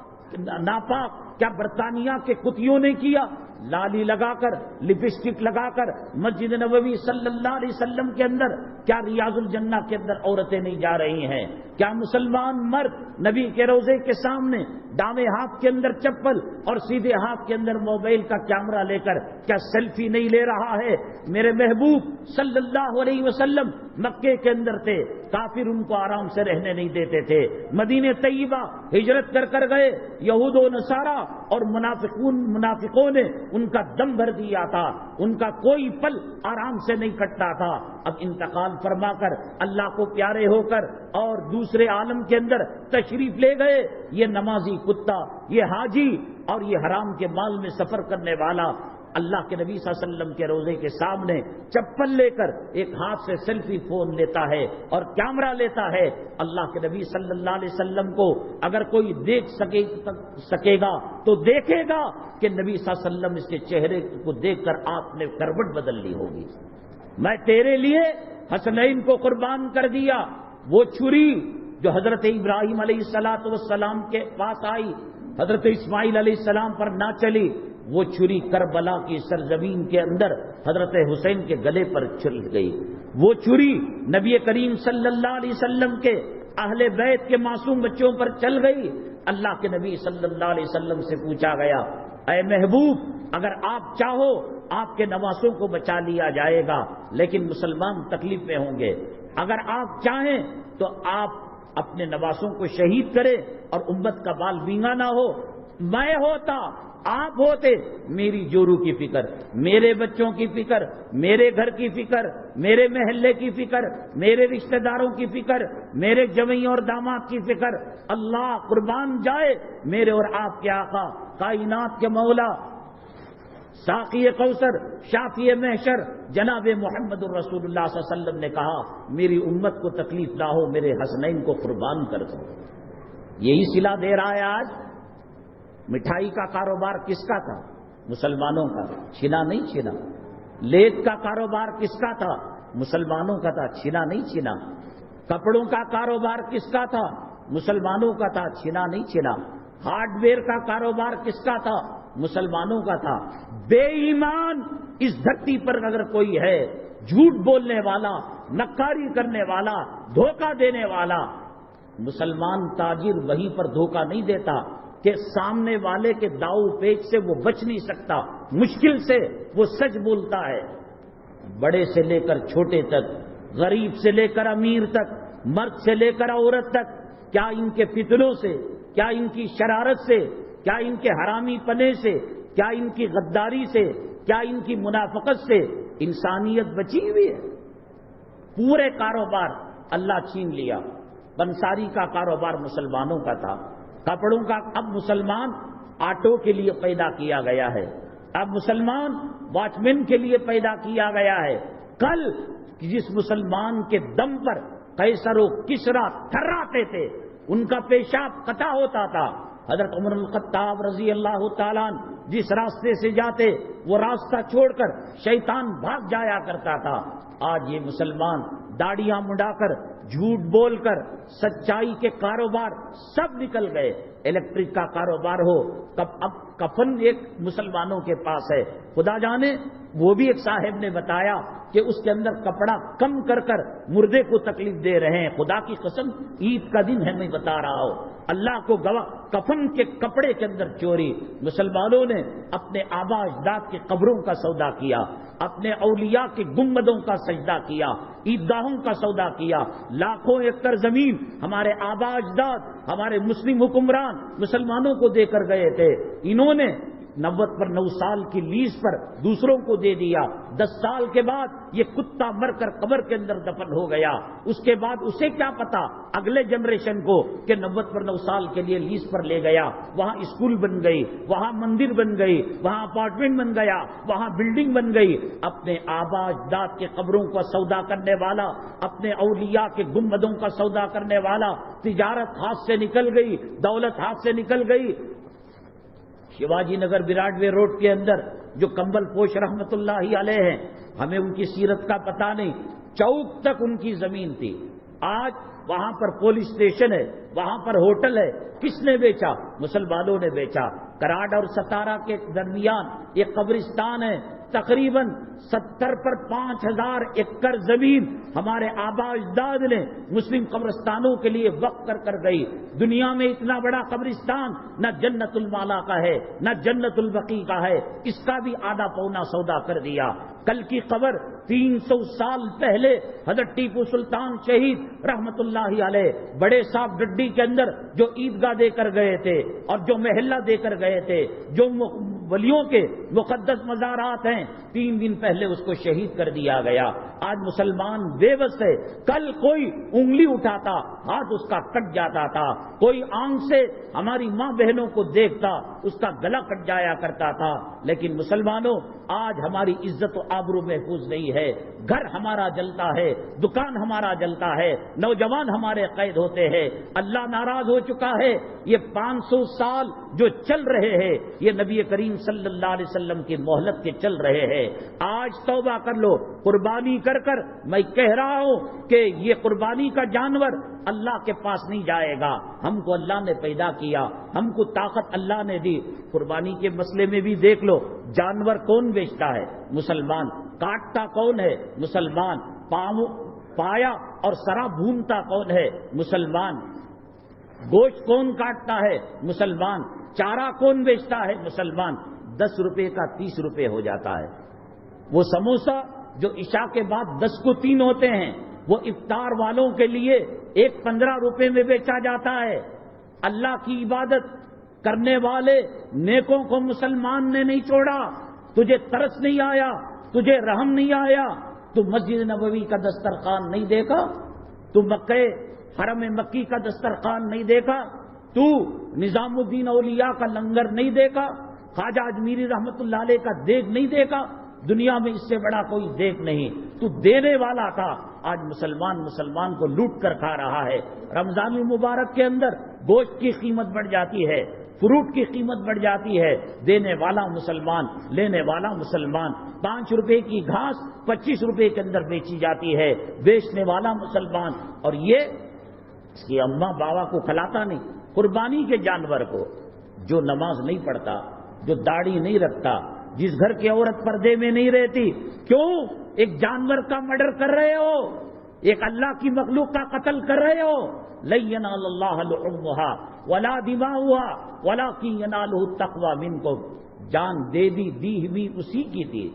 کیا برطانیہ کے کتیوں نے کیا, لالی لگا کر, لپسٹک لگا کر مسجد نبوی صلی اللہ علیہ وسلم کے اندر کیا ریاض الجنہ کے اندر عورتیں نہیں جا رہی ہیں؟ کیا مسلمان مرد نبی کے روزے کے سامنے دامے ہاتھ کے اندر چپل اور سیدھے ہاتھ کے اندر موبائل کا کیمرہ لے کر کیا سیلفی نہیں لے رہا ہے؟ میرے محبوب صلی اللہ علیہ وسلم مکے کے اندر تھے, کافر ان کو آرام سے رہنے نہیں دیتے تھے. مدینہ طیبہ ہجرت کر گئے, یہود و نصارہ اور منافقوں نے ان کا دم بھر دیا تھا, ان کا کوئی پل آرام سے نہیں کٹتا تھا. اب انتقال فرما کر اللہ کو پیارے ہو کر اور دوسرے عالم کے اندر تشریف لے گئے. یہ نمازی کتا, یہ حاجی اور یہ حرام کے مال میں سفر کرنے والا اللہ کے نبی صلی اللہ علیہ وسلم کے روزے کے سامنے چپل لے کر ایک ہاتھ سے سیلفی فون لیتا ہے اور کیمرہ لیتا ہے. اللہ کے نبی صلی اللہ علیہ وسلم کو اگر کوئی دیکھ سکے گا تو دیکھے گا کہ نبی صلی اللہ علیہ وسلم اس کے چہرے کو دیکھ کر آپ نے کروٹ بدل لی ہوگی. میں تیرے لیے حسنین کو قربان کر دیا. وہ چھری جو حضرت ابراہیم علیہ السلام کے پاس آئی, حضرت اسماعیل علیہ السلام پر نہ چلی, وہ چھری کربلا کی سرزمین کے اندر حضرت حسین کے گلے پر چل گئی. وہ چھری نبی کریم صلی اللہ علیہ وسلم کے اہل بیت کے معصوم بچوں پر چل گئی. اللہ کے نبی صلی اللہ علیہ وسلم سے پوچھا گیا, اے محبوب اگر آپ چاہو آپ کے نواسوں کو بچا لیا جائے گا, لیکن مسلمان تکلیف میں ہوں گے. اگر آپ چاہیں تو آپ اپنے نواسوں کو شہید کریں اور امت کا بال بینگا نہ ہو. میں ہوتا, آپ ہوتے, میری جورو کی فکر, میرے بچوں کی فکر, میرے گھر کی فکر, میرے محلے کی فکر, میرے رشتہ داروں کی فکر, میرے جوئی اور داماد کی فکر. اللہ قربان جائے میرے اور آپ کے آقا کائنات کے مولا ساقی کوثر شافی محشر جناب محمد الرسول اللہ صلی اللہ علیہ وسلم نے کہا میری امت کو تکلیف نہ ہو میرے حسنین کو قربان کر دو. یہی صلہ دے رہا ہے آج. مٹھائی کا کاروبار کس کا تھا؟ مسلمانوں کا, چھینا نہیں چھینا. لیت کا کاروبار کس کا تھا؟ مسلمانوں کا تھا, چھینا نہیں چھینا. کپڑوں کا کاروبار کس کا تھا؟ مسلمانوں کا تھا, چھینا نہیں چھینا. ہارڈ ویئر کا کاروبار کس کا تھا؟ مسلمانوں کا تھا. بے ایمان اس دھرتی پر اگر کوئی ہے, جھوٹ بولنے والا, نکاری کرنے والا, دھوکہ دینے والا, مسلمان تاجر وہیں پر دھوکہ نہیں دیتا کہ سامنے والے کے داؤ پیچ سے وہ بچ نہیں سکتا, مشکل سے وہ سچ بولتا ہے. بڑے سے لے کر چھوٹے تک, غریب سے لے کر امیر تک, مرد سے لے کر عورت تک, کیا ان کے فتنوں سے, کیا ان کی شرارت سے، کیا ان کے حرامی پنے سے، کیا ان کی غداری سے، کیا ان کی منافقت سے انسانیت بچی ہوئی ہے؟ پورے کاروبار اللہ چھین لیا۔ پنساری کا کاروبار مسلمانوں کا تھا، کپڑوں کا اب مسلمان آٹو کے لیے پیدا کیا گیا ہے، اب مسلمان واچ مین کے لیے پیدا کیا گیا ہے۔ کل جس مسلمان کے دم پر قیصر و کسریٰ تھراتے تھے، ان کا پیشاب قطع ہوتا تھا، حضرت عمر الخطاب رضی اللہ تعالیٰ عنہ جس راستے سے جاتے وہ راستہ چھوڑ کر شیطان بھاگ جایا کرتا تھا۔ آج یہ مسلمان داڑیاں مڈا کر، جھوٹ بول کر، سچائی کے کاروبار سب نکل گئے۔ الیکٹرک کا کاروبار ہو، اب کفن ایک مسلمانوں کے پاس ہے، خدا جانے وہ بھی ایک صاحب نے بتایا کہ اس کے اندر کپڑا کم کر کر مردے کو تکلیف دے رہے ہیں۔ خدا کی قسم عید کا دن ہے، میں بتا رہا ہوں، اللہ کو گواہ، کفن کے کپڑے کے اندر چوری۔ مسلمانوں نے اپنے آبا اجداد کی قبروں کا سودا کیا، اپنے اولیاء کے گنبدوں کا سجدہ کیا، عیدگاہوں کا سودا کیا۔ لاکھوں ایکڑ زمین ہمارے آبا اجداد، ہمارے مسلم حکمران مسلمانوں کو دے کر گئے تھے، انہوں نے 90 پر 9 سال کی لیز پر دوسروں کو دے دیا۔ 10 سال کے بعد یہ کتا مر کر قبر کے اندر دفن ہو گیا۔ اس کے بعد اسے کیا پتا اگلے جنریشن کو کہ 90 پر 9 سال کے لیے لیز پر لے گیا، وہاں اسکول بن گئی، وہاں مندر بن گئی، وہاں اپارٹمنٹ بن گیا، وہاں بلڈنگ بن گئی۔ اپنے آبا اجداد کے قبروں کا سودا کرنے والا، اپنے اولیاء کے گنبدوں کا سودا کرنے والا، تجارت ہاتھ سے نکل گئی، دولت ہاتھ سے نکل گئی۔ شیواجی نگر براڈ وے روڈ کے اندر جو کمبل پوش رحمت اللہ علیہ ہیں، ہمیں ان کی سیرت کا پتہ نہیں، چوک تک ان کی زمین تھی۔ آج وہاں پر پولیس اسٹیشن ہے، وہاں پر ہوٹل ہے، کس نے بیچا؟ مسلمانوں نے بیچا۔ کراڈ اور ستارہ کے درمیان ایک قبرستان ہے، تقریباً 70 پر 5000 ایکڑ زمین ہمارے آبا اجداد نے مسلم قبرستانوں کے لیے وقف کر کر گئی۔ دنیا میں اتنا بڑا قبرستان نہ جنت المالا کا ہے، نہ جنت البقیع کا ہے، اس کا بھی آدھا پونا سودا کر دیا۔ کل کی خبر 300 سال پہلے حضرت ٹیپو سلطان شہید رحمت اللہ علیہ بڑے صاحب ڈڈی کے اندر جو عیدگاہ دے کر گئے تھے اور جو محلہ دے کر گئے تھے، جو ولیوں کے مقدس مزارات ہیں، 3 دن پہلے اس کو شہید کر دیا گیا۔ آج مسلمان بے بس ہے، کل کوئی انگلی اٹھاتا ہاتھ اس کا کٹ جاتا تھا، کوئی آنکھ سے ہماری ماں بہنوں کو دیکھتا اس کا گلا کٹ جایا کرتا تھا۔ لیکن مسلمانوں، آج ہماری عزت و آبرو محفوظ نہیں ہے، گھر ہمارا جلتا ہے، دکان ہمارا جلتا ہے، نوجوان ہمارے قید ہوتے ہیں، اللہ ناراض ہو چکا ہے۔ یہ 500 سال جو چل رہے ہیں یہ نبی کریم صلی اللہ علیہ وسلم کی مہلت کے چل رہے ہیں۔ آج توبہ کر لو، قربانی کر کر میں کہہ رہا ہوں کہ یہ قربانی کا جانور اللہ کے پاس نہیں جائے گا۔ ہم کو اللہ نے پیدا کیا، ہم کو طاقت اللہ نے دی۔ قربانی کے مسئلے میں بھی دیکھ لو، جانور کون بیچتا ہے؟ مسلمان۔ کاٹتا کون ہے؟ مسلمان۔ پایا اور سرا بھونتا کون ہے؟ مسلمان۔ گوشت کون کاٹتا ہے؟ مسلمان۔ چارہ کون بیچتا ہے؟ مسلمان۔ 10 روپے کا 30 روپے ہو جاتا ہے۔ وہ سموسہ جو عشاء کے بعد 10 کو 3 ہوتے ہیں، وہ افطار والوں کے لیے 15 روپے میں بیچا جاتا ہے۔ اللہ کی عبادت کرنے والے نیکوں کو مسلمان نے نہیں چھوڑا۔ تجھے ترس نہیں آیا، تجھے رحم نہیں آیا؟ تو مسجد نبوی کا دسترخوان نہیں دیکھا؟ تو مکہ حرم مکی کا دسترخوان نہیں دیکھا؟ تو نظام الدین اولیاء کا لنگر نہیں دیکھا؟ خواجہ اجمیری رحمت اللہ علیہ کا دیگ نہیں دیکھا؟ دنیا میں اس سے بڑا کوئی دیگ نہیں۔ تو دینے والا تھا، آج مسلمان کو لوٹ کر کھا رہا ہے۔ رمضان المبارک کے اندر گوشت کی قیمت بڑھ جاتی ہے، فروٹ کی قیمت بڑھ جاتی ہے، دینے والا مسلمان، لینے والا مسلمان۔ 5 روپے کی گھاس 25 روپے کے اندر بیچی جاتی ہے، بیچنے والا مسلمان۔ اور یہ اس کی اماں بابا کو کھلاتا نہیں، قربانی کے جانور کو۔ جو نماز نہیں پڑھتا، جو داڑھی نہیں رکھتا، جس گھر کی عورت پردے میں نہیں رہتی، کیوں ایک جانور کا مرڈر کر رہے ہو؟ ایک اللہ کی مخلوق کا قتل کر رہے ہو؟ لن ینال اللہ لحومها ولا دماؤها ولکن ینالہ التقوی منکم۔ جان دی ہوئی اسی کی تھی،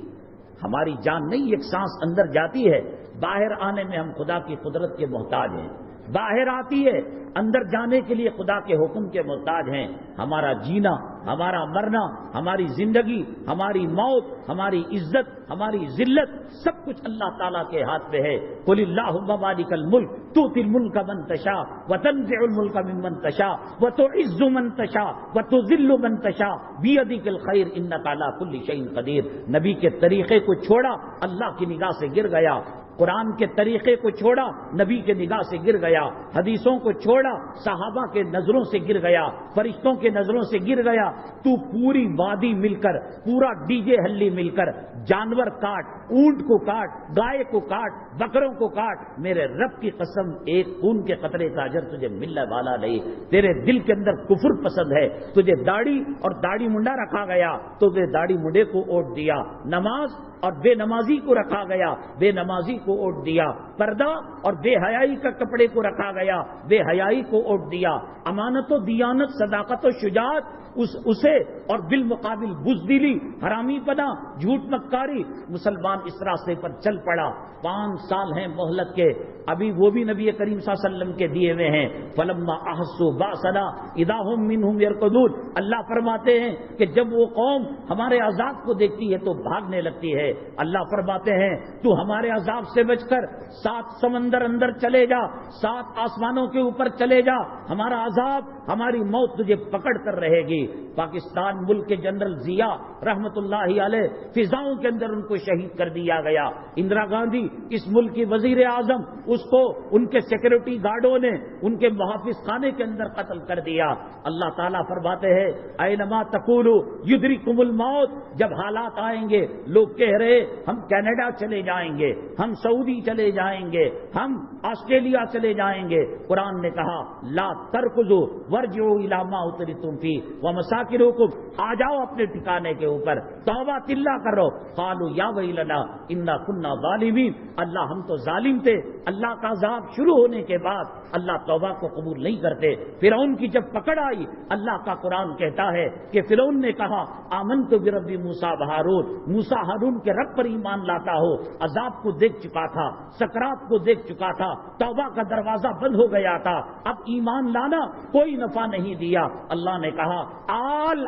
ہماری جان نہیں۔ ایک سانس اندر جاتی ہے، باہر آنے میں ہم خدا کی قدرت کے محتاج ہیں۔ باہر آتی ہے، اندر جانے کے لیے خدا کے حکم کے محتاج ہیں۔ ہمارا جینا، ہمارا مرنا، ہماری زندگی، ہماری موت، ہماری عزت، ہماری ذلت، سب کچھ اللہ تعالیٰ کے ہاتھ میں ہے۔ قل اللہم مالک الملک تؤتی الملک من تشاء وتنزع الملک ممن تشاء وتعز من تشاء وتذل من تشاء بیدک الخیر انک علی کل شیء قدیر۔ نبی کے طریقے کو چھوڑا، اللہ کی نگاہ سے گر گیا۔ قرآن کے طریقے کو چھوڑا، نبی کے نگاہ سے گر گیا۔ حدیثوں کو چھوڑا، صحابہ کے نظروں سے گر گیا، فرشتوں کے نظروں سے گر گیا۔ تو پوری وادی مل کر، پورا ڈی جے ہلی مل کر جانور کاٹ، اونٹ کو کاٹ، گائے کو کاٹ، بکروں کو کاٹ، میرے رب کی قسم ایک خون کے قطرے کا اجر تجھے ملنے والا نہیں۔ تیرے دل کے اندر کفر پسند ہے، تجھے داڑھی اور داڑھی منڈا رکھا گیا تو تجھے داڑھی منڈے کو اوٹ دیا، نماز اور بے نمازی کو رکھا گیا، بے نمازی کو اوٹ دیا، پردہ اور بے حیائی کا کپڑے کو رکھا گیا، بے حیائی کو اوٹ دیا، امانت و دیانت، صداقت و شجاعت اسے اور بالمقابل بزدلی، حرامی پنا، جھوٹ مکاری، مسلمان اس راستے پر چل پڑا۔ 5 سال ہیں مہلت کے، ابھی وہ بھی نبی کریم صلی اللہ علیہ وسلم کے دیے ہوئے ہیں۔ فلما احسوا باسنا اذا هم منهم يركضون، اللہ فرماتے ہیں کہ جب وہ قوم ہمارے عذاب کو دیکھتی ہے تو بھاگنے لگتی ہے۔ اللہ فرماتے ہیں تو ہمارے عذاب سے بچ کر 7 سمندر اندر چلے جا، 7 آسمانوں کے اوپر چلے جا، ہمارا عذاب، ہماری موت تجھے پکڑ کر رہے گی۔ پاکستان ملک کے جنرل ضیاء رحمت اللہ علیہ، فضاؤں کے اندر ان کو شہید کر دیا گیا۔ اندرا گاندھی اس ملک کی وزیر اعظم، اس کو ان کے سیکورٹی گارڈوں نے ان کے محافظ خانے کے اندر قتل کر دیا۔ اللہ تعالیٰ فرماتے ہیں اینما تقولوا یدرککم الموت، جب حالات آئیں گے لوگ کہہ رہے ہم کینیڈا چلے جائیں گے، ہم سعودی چلے جائیں گے، ہم آسٹریلیا چلے جائیں گے۔ قرآن نے کہا لا ترکضوا وارجعوا الی ما اترفتم فیہ ومساکنکم، آ جاؤ اپنے ٹھکانے کے اوپر، توبہ تلہ کرو۔ قالوا یا ویلنا انا کنا ظالمین، اللہ ہم تو ظالم تھے۔ اللہ کا عذاب شروع ہونے کے بعد اللہ توبہ کو قبول نہیں کرتے۔ فرعون کی جب پکڑ آئی، اللہ کا قرآن کہتا ہے کہ فرعون نے کہا آمنت برب موسیٰ و ہارون، موسیٰ ہارون کے رب پر ایمان لاتا ہو۔ عذاب کو دیکھ چکا تھا، سکرات کو دیکھ چکا تھا، توبہ کا دروازہ بند ہو گیا تھا، اب ایمان لانا کوئی نفع نہیں دیا۔ اللہ نے کہا آن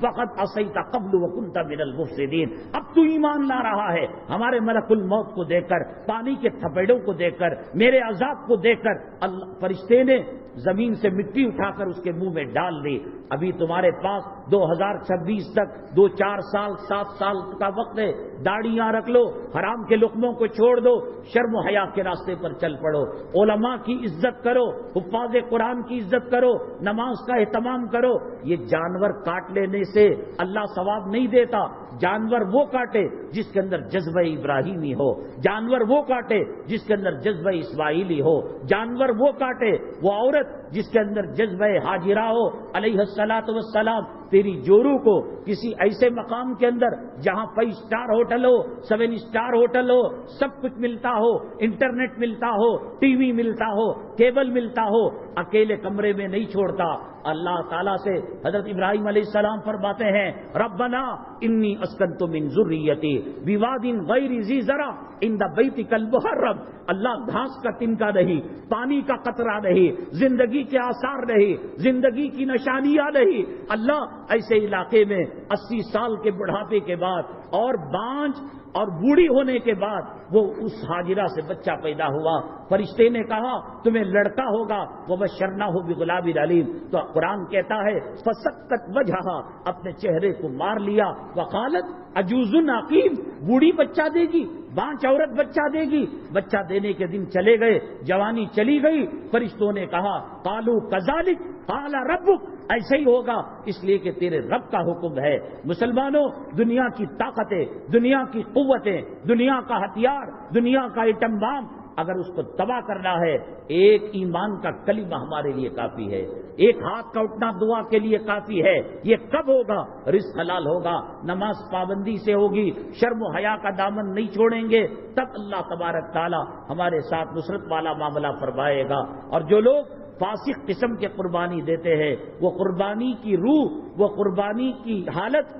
وقت عصیت قبل وکنت من المفسدین، اب تو ایمان لا رہا ہے ہمارے ملک الموت کو دیکھ کر، پانی کے تھپیڑوں کو دیکھ کر، میرے عذاب کو دیکھ کر۔ اللہ فرشتے نے زمین سے مٹی اٹھا کر اس کے منہ میں ڈال دی۔ ابھی تمہارے پاس 2026 تک 2-4 سال 7 سال کا وقت ہے، داڑیاں رکھ لو، حرام کے لقموں کو چھوڑ دو، شرم و حیا کے راستے پر چل پڑو، علماء کی عزت کرو، حفاظ قرآن کی عزت کرو، نماز کا اہتمام کرو۔ یہ جانور کاٹ لینے سے اللہ ثواب نہیں دیتا۔ جانور وہ کاٹے جس کے اندر جذبہ ابراہیمی ہو، جانور وہ کاٹے جس کے اندر جذبہ اسماعیلی ہو، جانور وہ کاٹے وہ عورت جس کے اندر جذبہ حاجرہ ہو علیہ الصلاۃ والسلام۔ تیری جورو کو کسی ایسے مقام کے اندر جہاں 5 سٹار ہوٹل ہو، 7 سٹار ہوٹل ہو، سب کچھ ملتا ہو، انٹرنیٹ ملتا ہو، ٹی وی ملتا ہو، کیبل ملتا ہو، اکیلے کمرے میں نہیں چھوڑتا۔ اللہ تعالیٰ سے حضرت ابراہیم علیہ السلام فرماتے ہیں ربنا انی اسکنت من ذریتی بواد غیر ذی زرع عند بیتک المحرم، اللہ گھاس کا تنکا نہیں، پانی کا قطرہ نہیں، زندگی کے آثار نہیں، زندگی کی نشانیاں نہیں، اللہ ایسے علاقے میں 80 سال کے بڑھاپے کے بعد اور بانجھ اور بوڑھی ہونے کے بعد وہ اس حاجرہ سے بچہ پیدا ہوا۔ فرشتے نے کہا تمہیں لڑکا ہوگا، وبشرناہ بغلام علیم، تو قرآن کہتا ہے فسکت وجہہا، اپنے چہرے کو مار لیا، وقالت عجوز عقیم، بوڑھی بچہ دے گی، بانچ عورت بچہ دے گی۔ بچہ دینے کے دن چلے گئے، جوانی چلی گئی، فرشتوں نے کہا قالوا کذالک قال ربک، ایسے ہی ہوگا اس لیے کہ تیرے رب کا حکم ہے۔ مسلمانوں، دنیا کی طاقتیں، دنیا کی قوتیں، دنیا کا ہتھیار، دنیا کا ایٹم بام، اگر اس کو تباہ کرنا ہے ایک ایمان کا کلمہ ہمارے لیے کافی ہے، ایک ہاتھ کا اٹھنا دعا کے لیے کافی ہے۔ یہ کب ہوگا؟ رزق حلال ہوگا، نماز پابندی سے ہوگی، شرم و حیا کا دامن نہیں چھوڑیں گے، تب اللہ تبارک تعالی ہمارے ساتھ نصرت والا معاملہ فرمائے گا۔ اور جو لوگ فاسق قسم کے قربانی دیتے ہیں، وہ قربانی کی روح، وہ قربانی کی حالت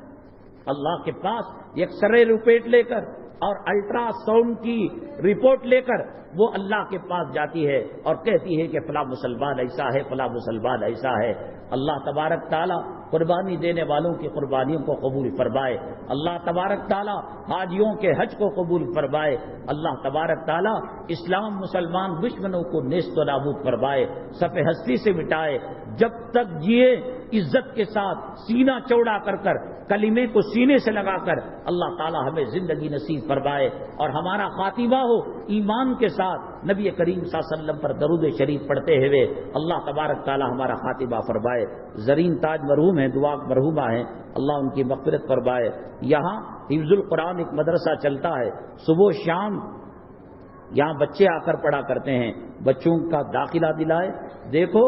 اللہ کے پاس ایک سرے روپیٹ لے کر اور الٹرا ساؤنڈ کی رپورٹ لے کر وہ اللہ کے پاس جاتی ہے اور کہتی ہے کہ فلاں مسلمان ایسا ہے، فلاں مسلمان ایسا ہے۔ اللہ تبارک تعالیٰ قربانی دینے والوں کی قربانیوں کو قبول فرمائے، اللہ تبارک تعالیٰ حاجیوں کے حج کو قبول فرمائے، اللہ تبارک تعالیٰ اسلام مسلمان دشمنوں کو نیست و نابود فرمائے، صف ہستی سے مٹائے۔ جب تک جیے عزت کے ساتھ سینہ چوڑا کر کر کلمے کو سینے سے لگا کر اللہ تعالیٰ ہمیں زندگی نصیب فرمائے اور ہمارا خاتمہ ہو ایمان کے ساتھ نبی کریم صلی اللہ علیہ وسلم پر درود شریف پڑھتے ہوئے۔ اللہ تبارک تعالیٰ ہمارا خاتمہ فرمائے۔ زرین تاج مرحوم ہیں، دعا مرحومہ ہیں، اللہ ان کی مغفرت فرمائے۔ یہاں حفظ القرآن ایک مدرسہ چلتا ہے، صبح و شام یہاں بچے آ کر پڑھا کرتے ہیں، بچوں کا داخلہ دلائے۔ دیکھو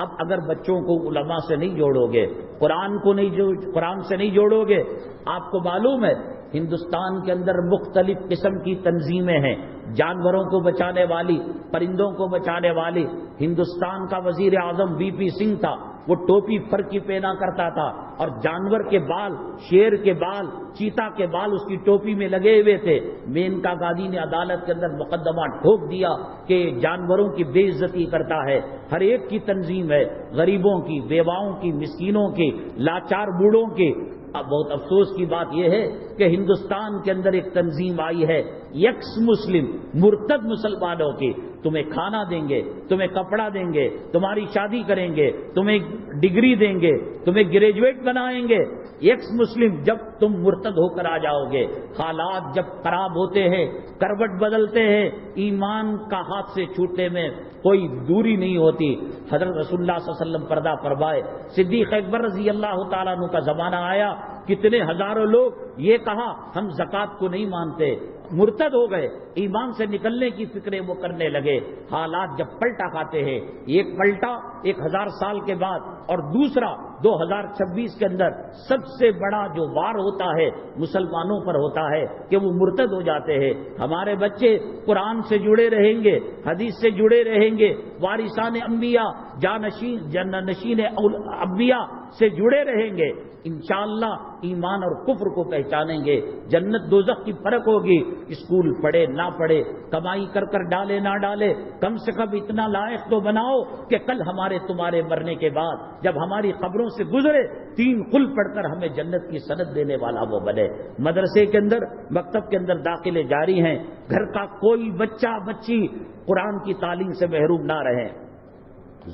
اب اگر بچوں کو علماء سے نہیں جوڑو گے، قرآن سے نہیں جوڑو گے، آپ کو معلوم ہے ہندوستان کے اندر مختلف قسم کی تنظیمیں ہیں، جانوروں کو بچانے والی، پرندوں کو بچانے والی۔ ہندوستان کا وزیر اعظم وی پی سنگھ تھا، وہ ٹوپی فرقی پہنا کرتا تھا اور جانور کے بال، شیر کے بال، چیتا کے بال اس کی ٹوپی میں لگے ہوئے تھے۔ مینکا گاندھی نے عدالت کے اندر مقدمہ ٹھوک دیا کہ جانوروں کی بے عزتی کرتا ہے۔ ہر ایک کی تنظیم ہے، غریبوں کی، بیواؤں کی، مسکینوں کی، لاچار بوڑھوں کی۔ اب بہت افسوس کی بات یہ ہے کہ ہندوستان کے اندر ایک تنظیم آئی ہے یکس مسلم، مرتد مسلمانوں کی، تمہیں کھانا دیں گے، تمہیں کپڑا دیں گے، تمہاری شادی کریں گے، تمہیں ڈگری دیں گے، تمہیں گریجویٹ بنائیں گے۔ یکس مسلم جب تم مرتد ہو کر آ جاؤ گے، حالات جب خراب ہوتے ہیں، کروٹ بدلتے ہیں، ایمان کا ہاتھ سے چھوٹنے میں کوئی دوری نہیں ہوتی۔ حضرت رسول اللہ صلی اللہ علیہ وسلم پردہ فرمائے، صدیق اکبر رضی اللہ تعالیٰ عنہ کا زمانہ آیا، کتنے ہزاروں لوگ یہ کہا ہم زکوٰۃ کو نہیں مانتے، مرتد ہو گئے، ایمان سے نکلنے کی فکریں وہ کرنے لگے۔ حالات جب پلٹا کھاتے ہیں، ایک پلٹا 1000 سال کے بعد اور دوسرا 2026 کے اندر سب سے بڑا جو وار ہوتا ہے مسلمانوں پر ہوتا ہے کہ وہ مرتد ہو جاتے ہیں۔ ہمارے بچے قرآن سے جڑے رہیں گے، حدیث سے جڑے رہیں گے، وارثان انبیاء، جانشین انبیاء سے جڑے رہیں گے، انشاءاللہ ایمان اور کفر کو پہچانیں گے، جنت دوزخ کی فرق ہوگی۔ اسکول پڑھے نہ پڑھے، کمائی کر کر ڈالے نہ ڈالے، کم سے کم اتنا لائق تو بناؤ کہ کل ہمارے تمہارے مرنے کے بعد جب ہماری قبروں سے گزرے 3 قل پڑھ کر ہمیں جنت کی سند دینے والا وہ بنے۔ مدرسے کے اندر، مکتب کے اندر داخلے جاری ہیں، گھر کا کوئی بچہ بچی قرآن کی تعلیم سے محروم نہ رہے۔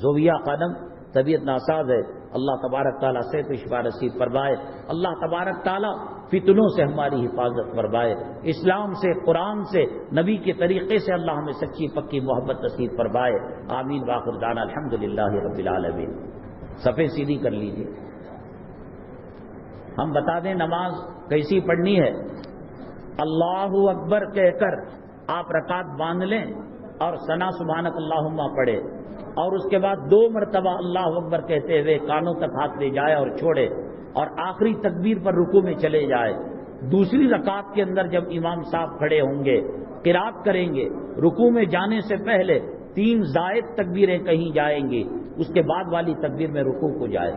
زویہ خانم طبیعت ناساز ہے، اللہ تبارک تعالیٰ صحت و شفا نصیب فرمائے، اللہ تبارک تعالیٰ فتنوں سے ہماری حفاظت فرمائے، اسلام سے، قرآن سے، نبی کے طریقے سے اللہ ہمیں سچی پکی محبت نصیب فرمائے۔ آمین وآخر دعوانا الحمدللہ رب العالمین۔ صفیں سیدھی کر لیجیے۔ ہم بتا دیں نماز کیسی پڑھنی ہے۔ اللہ اکبر کہہ کر آپ رکعت باندھ لیں اور ثنا سبحانک اللہم پڑھے، اور اس کے بعد 2 مرتبہ اللہ اکبر کہتے ہوئے کانوں تک ہاتھ لے جائے اور چھوڑے، اور آخری تکبیر پر رکوع میں چلے جائے۔ دوسری رکعت کے اندر جب امام صاحب کھڑے ہوں گے، قرات کریں گے، رکوع میں جانے سے پہلے 3 زائد تکبیریں کہیں جائیں گی، اس کے بعد والی تکبیر میں رکوع کو جائے۔